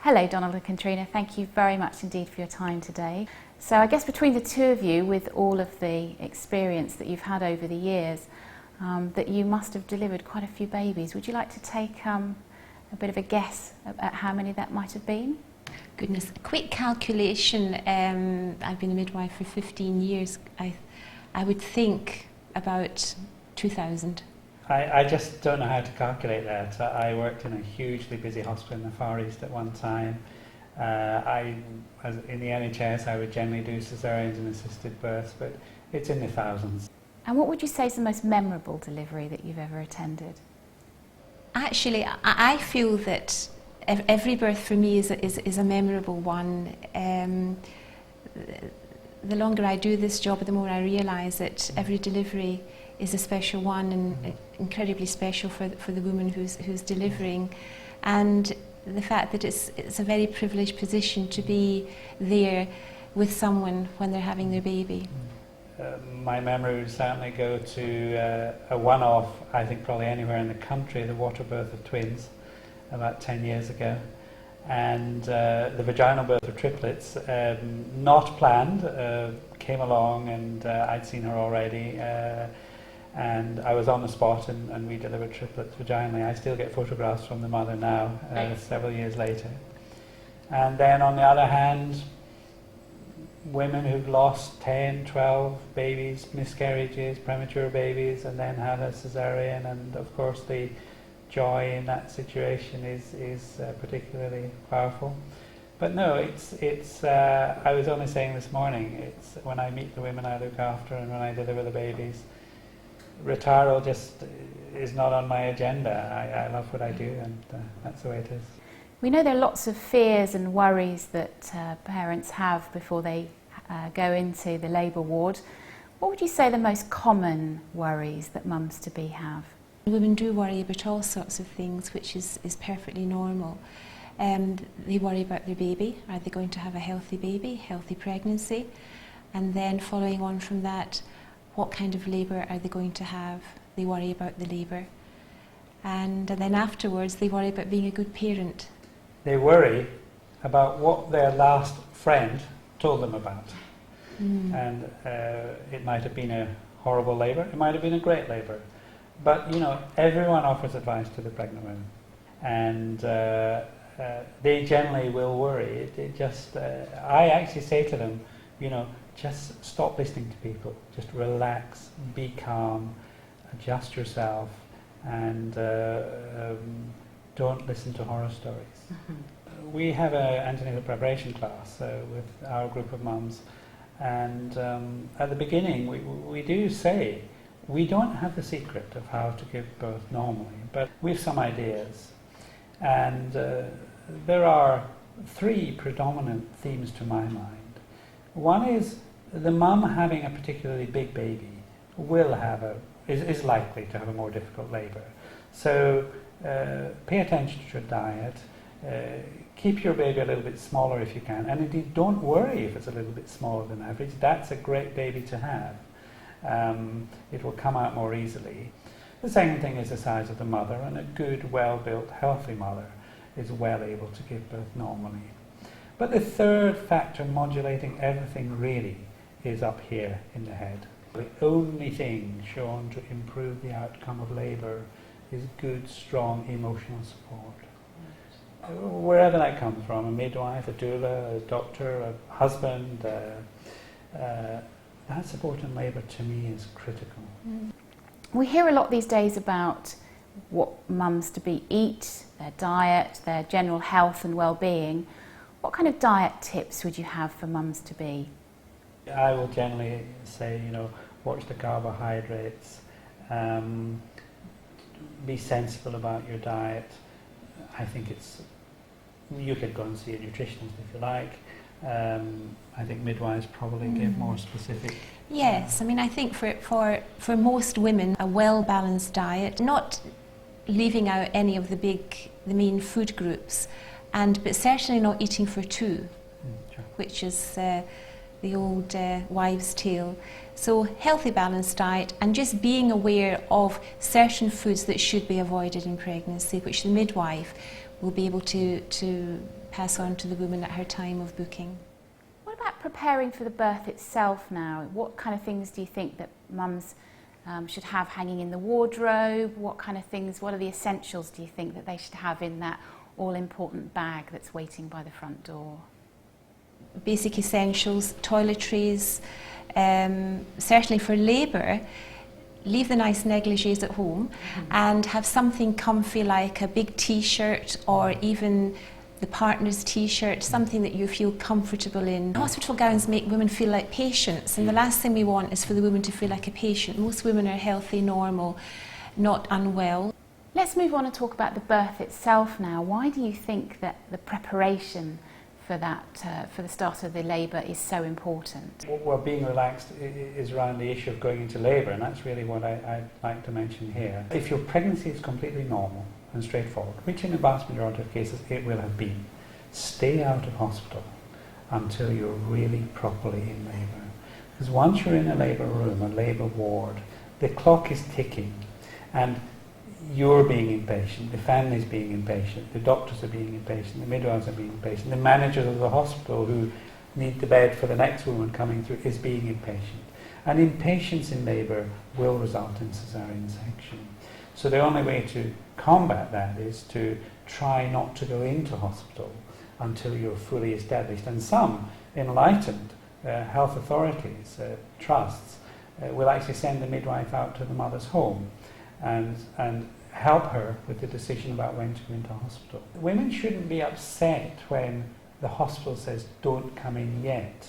Hello Donald and Catriona, thank you very much indeed for your time today. So I guess between the two of you, with all of the experience that you've had over the years, that you must have delivered quite a few babies. Would you like to take a bit of a guess at how many that might have been? Goodness, a quick calculation. I've been a midwife for 15 years. I would think about 2,000. I just don't know how to calculate that. I worked in a hugely busy hospital in the Far East at one time. In the NHS, I would generally do caesareans and assisted births, but it's in the thousands. And what would you say is the most memorable delivery that you've ever attended? Actually, I feel that every birth for me is a memorable one. The longer I do this job, the more I realise that every delivery is a special one and incredibly special for the woman who's delivering, and the fact that it's a very privileged position to be there with someone when they're having their baby. My memory would certainly go to a one-off, I think probably anywhere in the country, the water birth of twins about 10 years ago, and the vaginal birth of triplets, not planned, came along, and I'd seen her already, and I was on the spot, and we delivered triplets vaginally. I still get photographs from the mother now, several years later. And then on the other hand, women who've lost 10, 12 babies, miscarriages, premature babies, and then had a caesarean, and of course the joy in that situation is particularly powerful. But no, it's I was only saying this morning, it's when I meet the women I look after and when I deliver the babies, retirement just is not on my agenda. I love what I do, and that's the way it is. We know there are lots of fears and worries that parents have before they go into the labour ward. What would you say are the most common worries that mums-to-be have? Women do worry about all sorts of things, which is perfectly normal. They worry about their baby. Are they going to have a healthy baby, healthy pregnancy? And then following on from that, what kind of labour are they going to have? They worry about the labour. And then afterwards, they worry about being a good parent. They worry about what their last friend told them about. And it might have been a horrible labour, it might have been a great labour. But, you know, everyone offers advice to the pregnant women. And they generally will worry. I actually say to them, you know, just stop listening to people. Just relax, be calm, adjust yourself, and don't listen to horror stories. We have an antenatal preparation class with our group of mums, and at the beginning we do say we don't have the secret of how to give birth normally, but we have some ideas. And there are three predominant themes to my mind. One is the mum having a particularly big baby is likely to have a more difficult labour. So pay attention to your diet, keep your baby a little bit smaller if you can, and indeed don't worry if it's a little bit smaller than average. That's a great baby to have. It will come out more easily. The second thing is the size of the mother, and a good, well-built, healthy mother is well able to give birth normally. But the third factor modulating everything really is up here in the head. The only thing shown to improve the outcome of labour is good, strong emotional support. Wherever that comes from, a midwife, a doula, a doctor, a husband, that support in labour to me is critical. We hear a lot these days about what mums-to-be eat, their diet, their general health and well-being. What kind of diet tips would you have for mums-to-be? I will generally say, you know, watch the carbohydrates, be sensible about your diet. I think you could go and see a nutritionist if you like. I think midwives probably give more specific. Yes, I mean, I think for most women, a well-balanced diet, not leaving out any of the main food groups, but certainly not eating for two, Sure. which is the old wives' tale. So healthy, balanced diet, and just being aware of certain foods that should be avoided in pregnancy, which the midwife will be able to pass on to the woman at her time of booking. What about preparing for the birth itself now? What kind of things do you think that mums should have hanging in the wardrobe? What kind of things, what are the essentials do you think that they should have in that all-important bag that's waiting by the front door? Basic essentials, toiletries, certainly for labour, leave the nice negligees at home and have something comfy like a big t-shirt or even the partner's t-shirt, something that you feel comfortable in. Hospital gowns make women feel like patients, and the last thing we want is for the woman to feel like a patient. Most women are healthy, normal, not unwell. Let's move on and talk about the birth itself now. Why do you think that the preparation for that, for the start of the labour is so important? Well, being relaxed is around the issue of going into labour, and that's really what I'd like to mention here. If your pregnancy is completely normal and straightforward, which in the vast majority of cases it will have been, stay out of hospital until you're really properly in labour. Because once you're in a labour room, a labour ward, the clock is ticking, and you're being impatient, the family's being impatient, the doctors are being impatient, the midwives are being impatient, the managers of the hospital who need the bed for the next woman coming through is being impatient. And impatience in labour will result in caesarean section. So the only way to combat that is to try not to go into hospital until you're fully established. And some enlightened health authorities, trusts, will actually send the midwife out to the mother's home and help her with the decision about when to go into hospital. Women shouldn't be upset when the hospital says, don't come in yet.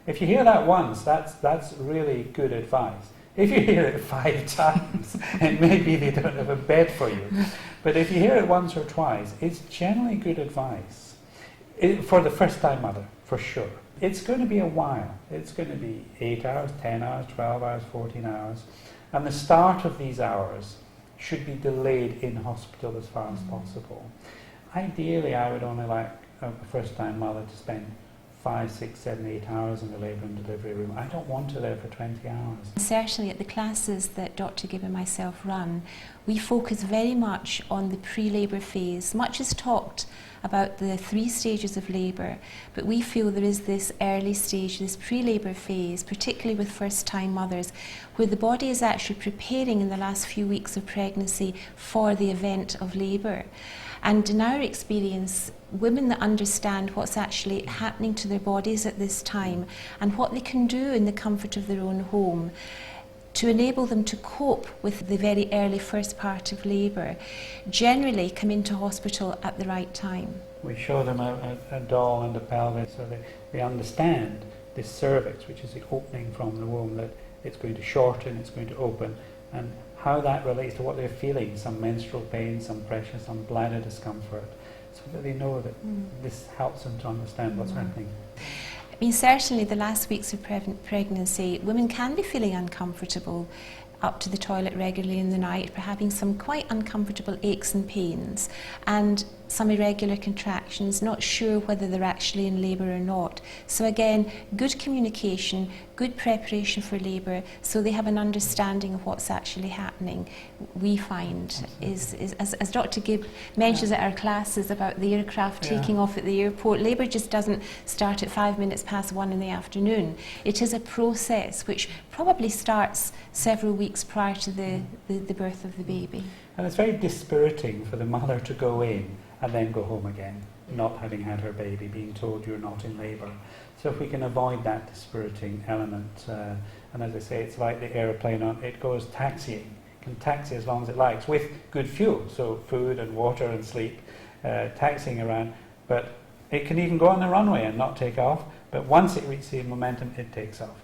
If you hear that once, that's really good advice. If you hear it 5 times, it may be they don't have a bed for you. But if you hear it once or twice, it's generally good advice. For the first-time mother, for sure. It's going to be a while. It's going to be 8 hours, 10 hours, 12 hours, 14 hours. And the start of these hours should be delayed in hospital as far as possible. Ideally, I would only like a first-time mother to spend 5, 6, 7, 8 hours in the labour and delivery room. I don't want her there for 20 hours. Certainly at the classes that Dr Gibb and myself run, we focus very much on the pre-labour phase. Much is talked about the 3 stages of labour, but we feel there is this early stage, this pre-labour phase, particularly with first-time mothers, where the body is actually preparing in the last few weeks of pregnancy for the event of labour. And in our experience, women that understand what's actually happening to their bodies at this time and what they can do in the comfort of their own home to enable them to cope with the very early first part of labour, generally come into hospital at the right time. We show them a doll and a pelvis so that they understand this cervix, which is the opening from the womb, that it's going to shorten, it's going to open, and how that relates to what they're feeling, some menstrual pain, some pressure, some bladder discomfort, so that they know that this helps them to understand what's happening. I mean, certainly the last weeks of pregnancy, women can be feeling uncomfortable up to the toilet regularly in the night, having some quite uncomfortable aches and pains, and some irregular contractions, not sure whether they're actually in labour or not. So again, good communication, good preparation for labour, so they have an understanding of what's actually happening, we find, is as Dr Gibb mentions at our classes about the aircraft taking off at the airport, labour just doesn't start at 5 minutes past 1 in the afternoon. It is a process which probably starts several weeks prior to the birth of the baby. And it's very dispiriting for the mother to go in and then go home again, not having had her baby, being told you're not in labour. So if we can avoid that dispiriting element, and as I say, it's like the aeroplane, it goes taxiing. It can taxi as long as it likes with good fuel, so food and water and sleep, taxiing around, but it can even go on the runway and not take off, but once it reaches the momentum, it takes off.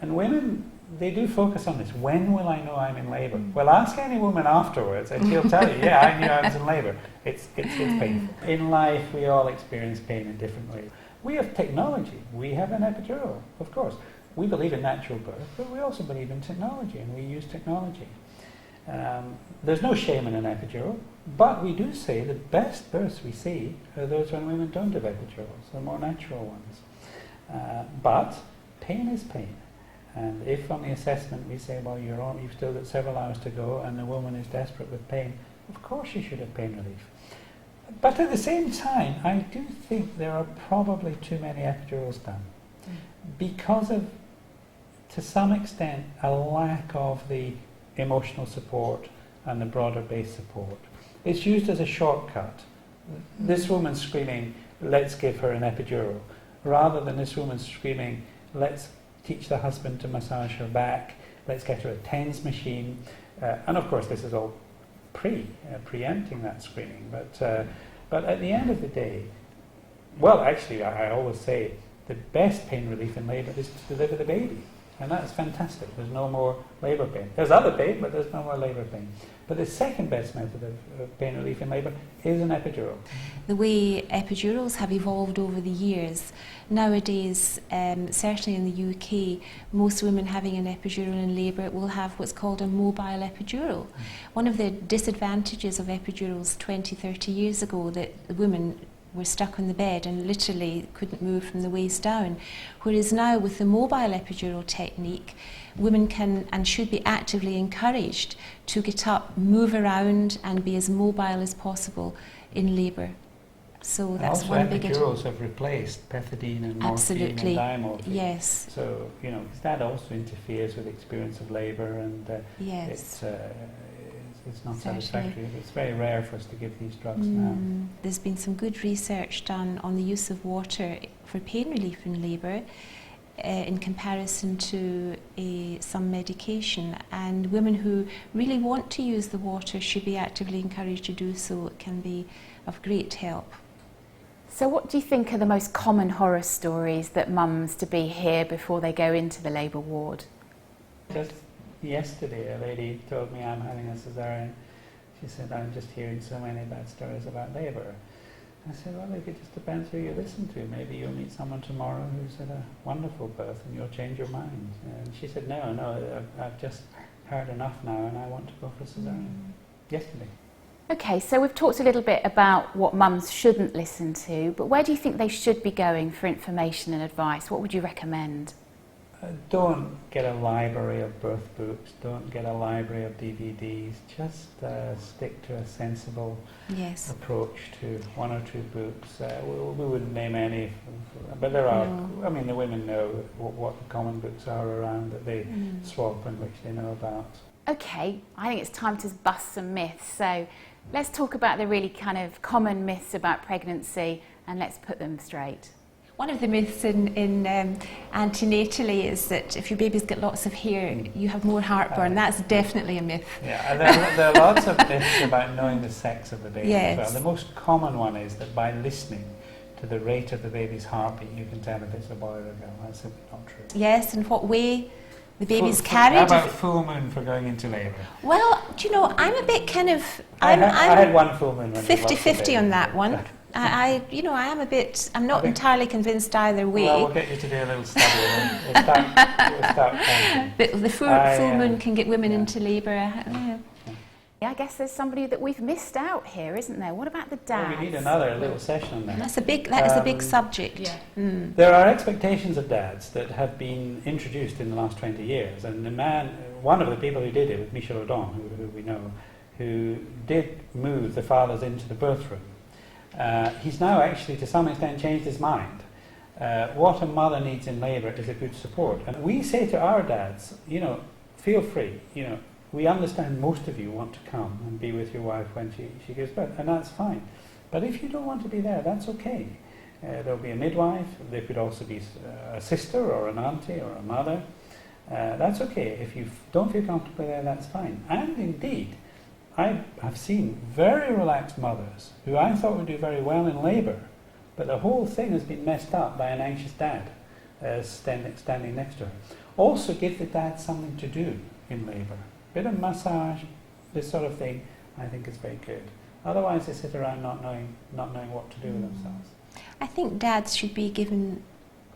And women, they do focus on this. When will I know I'm in labour? Well, ask any woman afterwards and she'll tell you, yeah, I knew I was in labour. It's painful. In life, we all experience pain in different ways. We have technology. We have an epidural, of course. We believe in natural birth, but we also believe in technology, and we use technology. There's no shame in an epidural, but we do say the best births we see are those when women don't have epidurals, the more natural ones. But pain is pain. And if on the assessment we say, well, you've still got several hours to go and the woman is desperate with pain, of course you should have pain relief. But at the same time, I do think there are probably too many epidurals done because of, to some extent, a lack of the emotional support and the broader base support. It's used as a shortcut. This woman's screaming, let's give her an epidural, rather than this woman's screaming, let's teach the husband to massage her back, let's get her a TENS machine. And of course this is all preempting that screening. But at the end of the day, well, actually I always say the best pain relief in labour is to deliver the baby. And that's fantastic. There's no more labour pain. There's other pain, but there's no more labour pain. But the second best method of pain relief in labour is an epidural. The way epidurals have evolved over the years, nowadays, certainly in the UK, most women having an epidural in labour will have what's called a mobile epidural. One of the disadvantages of epidurals 20, 30 years ago, that the women were stuck on the bed and literally couldn't move from the waist down. Whereas now with the mobile epidural technique, women can and should be actively encouraged to get up, move around and be as mobile as possible in labour. So that's also one big epidurals have replaced pethidine and morphine and diamorphine. Yes. So, you know, 'cause that also interferes with the experience of labour and Yes. it's not Certainly. satisfactory. It's very rare for us to give these drugs now. There's been some good research done on the use of water for pain relief in labour in comparison to some medication, and women who really want to use the water should be actively encouraged to do so. It can be of great help. So what do you think are the most common horror stories that mums to be hear before they go into the labour ward? Just yesterday, a lady told me, I'm having a cesarean. She said, I'm just hearing so many bad stories about labour. I said, well, it just depends who you listen to. Maybe you'll meet someone tomorrow who's had a wonderful birth and you'll change your mind. And she said, no, I've just heard enough now and I want to go for a cesarean. Yesterday. Okay, so we've talked a little bit about what mums shouldn't listen to, but where do you think they should be going for information and advice? What would you recommend? Don't get a library of birth books, don't get a library of DVDs, just stick to a sensible approach to one or two books. We wouldn't name any, but there are, I mean, the women know what the common books are around that they swap and which they know about. Okay, I think it's time to bust some myths. So let's talk about the really kind of common myths about pregnancy and let's put them straight. One of the myths in antenatally is that if your baby's got lots of hair, you have more heartburn. That's definitely a myth. Yeah, and there are lots of myths about knowing the sex of the baby as well. The most common one is that by listening to the rate of the baby's heartbeat, you can tell if it's a boy or a girl. That's simply not true. Yes, and what way the baby's carried. How about full moon for going into labour? Well, do you know, I'm a bit kind of... I had one full moon. 50-50 on that one. I am a bit... I'm not entirely convinced either way. Well, we'll get you to do a little study and we'll start counting. But the full moon can get women into labour. I guess there's somebody that we've missed out here, isn't there? What about the dads? Well, we need another little session on that. That is a big subject. Yeah. There are expectations of dads that have been introduced in the last 20 years, and one of the people who did it was Michel Audin, who we know, who did move the fathers into the birth room. He's now actually, to some extent, changed his mind. What a mother needs in labour is a good support. And we say to our dads, feel free, we understand most of you want to come and be with your wife when she gives birth, and that's fine. But if you don't want to be there, that's okay. There'll be a midwife, there could also be a sister or an auntie or a mother. That's okay. If you don't feel comfortable there, that's fine. And indeed, I have seen very relaxed mothers who I thought would do very well in labour, but the whole thing has been messed up by an anxious dad standing next to her. Also give the dad something to do in labour. Bit of massage, this sort of thing, I think is very good. Otherwise they sit around not knowing what to do with themselves. I think dads should be given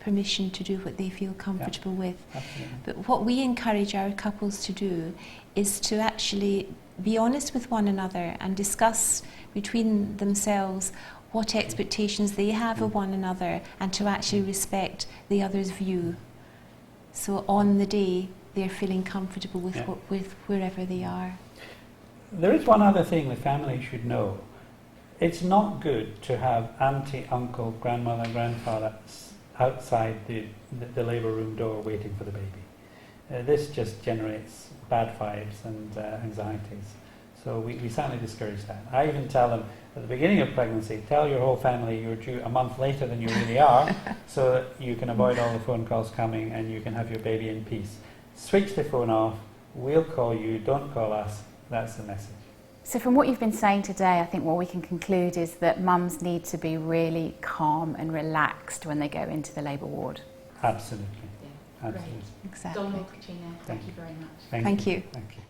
permission to do what they feel comfortable with. Absolutely. But what we encourage our couples to do is to actually be honest with one another and discuss between themselves what expectations they have of one another, and to actually respect the other's view. So on the day, they're feeling comfortable with, with wherever they are. There is one other thing the family should know. It's not good to have auntie, uncle, grandmother, grandfather outside the labour room door waiting for the baby. This just generates bad vibes and anxieties. So we certainly discourage that. I even tell them at the beginning of pregnancy, tell your whole family you're due a month later than you really are, so that you can avoid all the phone calls coming and you can have your baby in peace. Switch the phone off, we'll call you, don't call us. That's the message. So from what you've been saying today, I think what we can conclude is that mums need to be really calm and relaxed when they go into the labour ward. Absolutely. Yeah. Absolutely. Exactly. Donald, Catriona, thank you very much. Thank you. Thank you.